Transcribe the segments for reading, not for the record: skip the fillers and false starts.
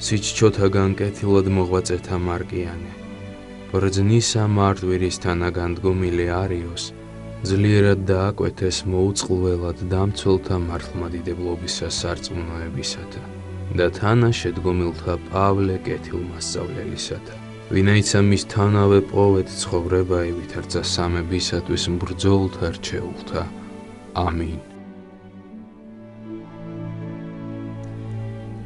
სიჩჩოთაგან კეთილად მოღვაწეთა მარკიანე, ბრძნისა მარტვირისთანა განდგომილი არიოს, ძლიერად დააკვეთეს მოუწყლველად დამცველთა მართლმადიდებლობისა სარწმუნოებისათა და თანა შედგომილთა პავლე კეთილმასწავლელისათა, ვინაიცა მის თანავე პოვეთ ცხოვრება ივითარცა სამებისათვის მბრძოლთა რჩეულთა. ამინ.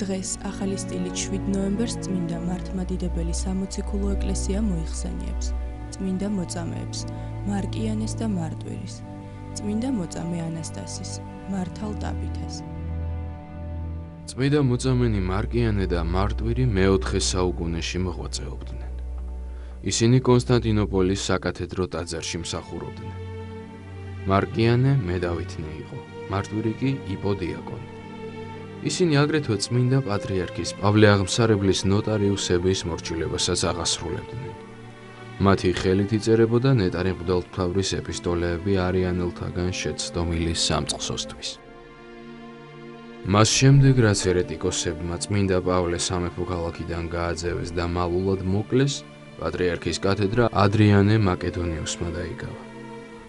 დღეს ახალი სტილით 7 ნოემბერს წმინდა მართლმადიდებელი სამოციქულო ეკლესია მოიხსენიებს წმინდა მოწამეებს, მარკიანეს და მარტვირის, წმინდა მოწამე ანასტასის, მართალ დაბითეს. წმინდა მოწამენი მარკიანე და მარტვირი მე-4 საუკუნეში მოღვაწეობდნენ. ისინი კონსტანტინოპოლის საკათედრო ტაძარში მსახურობდნენ. მარკიანე მედავითნე იყო, მარტვირი კი იპოდიაკონი. ისინი აგრეთვე წმინდა პატრიარქის პავლე აღმსარებლის ნოტარიუსების მორჩილებასაც აღასრულებდნენ. მათი ხელით იწერებოდა ნეტარი მღვდელმთავრის ეპისტოლეები არიანელთაგან შეცდომილი სამწყსოსთვის. მას შემდეგ, რაც ერეტიკოსებმა წმინდა პავლე სამეფო ქალაქიდან გააძევეს და მალულად მოკლეს, პატრიარქის კათედრა ადრიანე მაკედონიუსმა დაიკავა.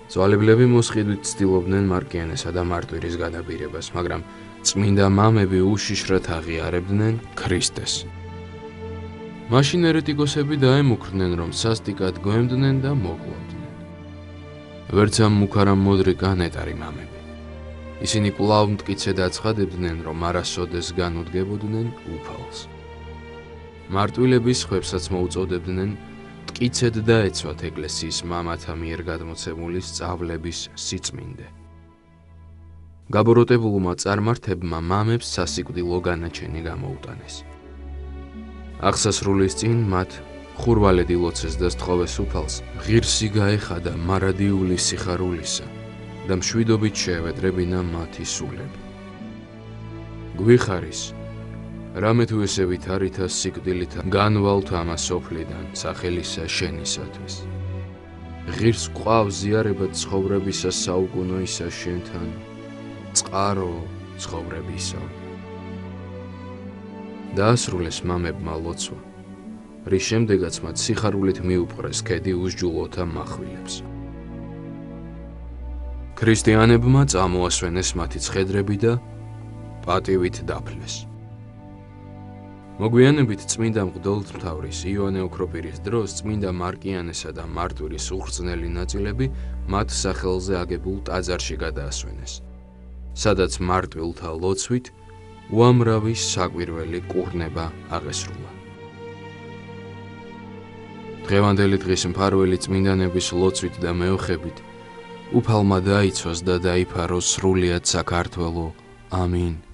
ძვალებლები მოსყიდვით ცდილობდნენ მარკიანესა და მარტვირის გადაბირებას, მაგრამ წმინდა მამები უშიშრად აღიარებდნენ ქრისტეს. მაშინ ერეტიკოსები დაემუქრნენ, რომ სასტიკად გვემდნენ და მოკლავდნენ. ვერც ამ მუქარამ მოდრიკა ნეტარი მამები. ისინი კვლავ მტკიცედ აცხადებდნენ, რომ არასოდეს განუდგებოდნენ უფალს. მარტვილების ხვებსაც მოუწოდებდნენ მტკიცედ დაეცვათ ეკლესიის მამათა მიერ გადმოცემული სწავლების სიწმინდე. გაბოროტებულმა წარმართებმა მამებს სასიკვდილო განაჩენი გამოუტანეს. აღსასრულის წინ მათ ხურვალედ ილოცეს და სთხოვეს უფალს ღირსი გაეხადა მარადიული სიხარულისა და მშვიდობით შეევედრებინა მათი სულები. გვიხარის, რამე თუ ესე ვითარითა სიკვდილით განვალთ ამას სოფლიდან სახელისა შენისათვის. ღირს ყავს ზიარება ცხოვრებისა საუკუნოისა შენთან, წყარო ცხოვრებისა. დაასრულეს მამებმა ლოცვა, რის შემდეგაც მათ სიხარულით მიუპყრეს ქედი უსჯულოთა מחვილებს. ქრისტიანებმა წამოასვენეს მათი ცხედრები და პატივით დაფლეს. მოგვიანებით წმინდა მღვდელმთავრის იოანე ოქროპირის დროს წმინდა მარკიანესა და მარტვირის უხრწნელი ნაწილები მათ სახელზე აგებულ ტაძარში გადაასვენეს, სადაც მარტვილთა ლოცვით უამრავი საკვირველი კურნება აღესრულა. დღევანდელი დღის მფარველი წმინდანების ლოცვით და მეოხებით უფალმა დაიცვას და დაიფაროს სრულიად საქართველო. ამინ.